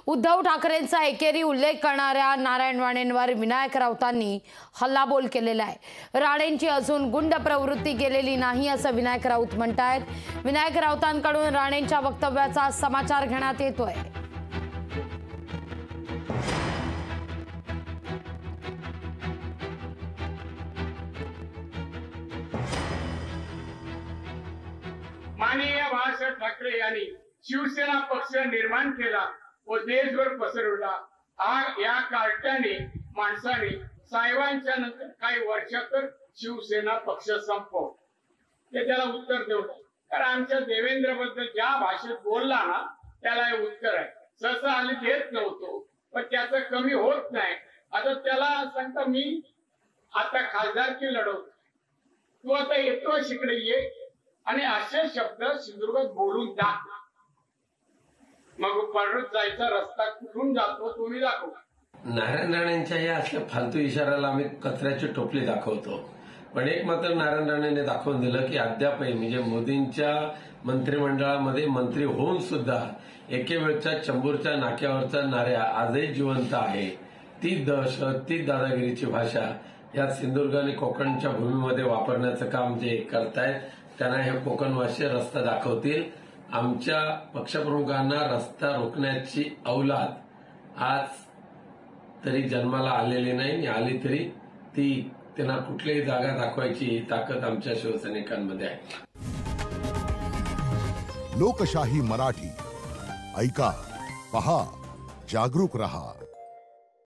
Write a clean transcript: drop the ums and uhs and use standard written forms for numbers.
उद्धव ठाकरेंचा एकेरी उल्लेख करणाऱ्या नारायण राणेंवर विनायक राऊतांनी हल्लाबोल केलेला आहे। राणेंची अजून गुंड प्रवृत्ती गेलेली नाही असं विनायक राऊत म्हणतायत। विनायक राऊतांकडून राणेंच्या वक्तव्याचा समाचार घेण्यात येतोय। माननीय बाळासाहेब ठाकरे यांनी शिवसेना पक्ष निर्माण केला व देशभर पसरवला। या कार्ट्याने माणसाने साहेबांच्या नंतर काही वर्षातच शिवसेना पक्ष संपव ते त्याला उत्तर देऊ। कारण आमच्या देवेंद्र बद्दल ज्या भाषेत बोलला ना त्याला हे उत्तर आहे। सहसा आम्ही देत नव्हतो पण त्याचं कमी होत नाही। आता त्याला सांगता मी आता खासदारकी लढवतो, तू आता येतो इकडे ये आणि असे शब्द सिंधुदुर्गात बोलून दाख। मग परत जायचा रस्ता कुठून जातो तुम्ही दाखवा। नारायण राणेंच्या या असल्या फालतू इशाऱ्याला आम्ही कचऱ्याची टोपली दाखवतो, पण एक मात्र नारायण राणेंनी दाखवून दिलं की अद्यापही म्हणजे मोदींच्या मंत्रिमंडळामध्ये मंत्री होऊन सुद्धा एके वेळच्या चंबूरच्या नाक्यावरचा नाऱ्या आजही जिवंत आहे। ती दहशत, ती दादागिरीची भाषा या सिंधुदुर्ग आणि कोकणच्या भूमीमध्ये वापरण्याचं काम जे करतायत त्यांना हे कोकणवासी रस्ता दाखवतील। आमच्या पक्षप्रमुखांना रस्ता रोखण्याची औलाद आज तरी जन्माला आलेली नाही, आली तरी ती त्यांना कुठलीही जागा दाखवायची ताकद आमच्या शिवसैनिकांमध्ये आहे। लोकशाही मराठी ऐका, पहा, जागरूक रहा।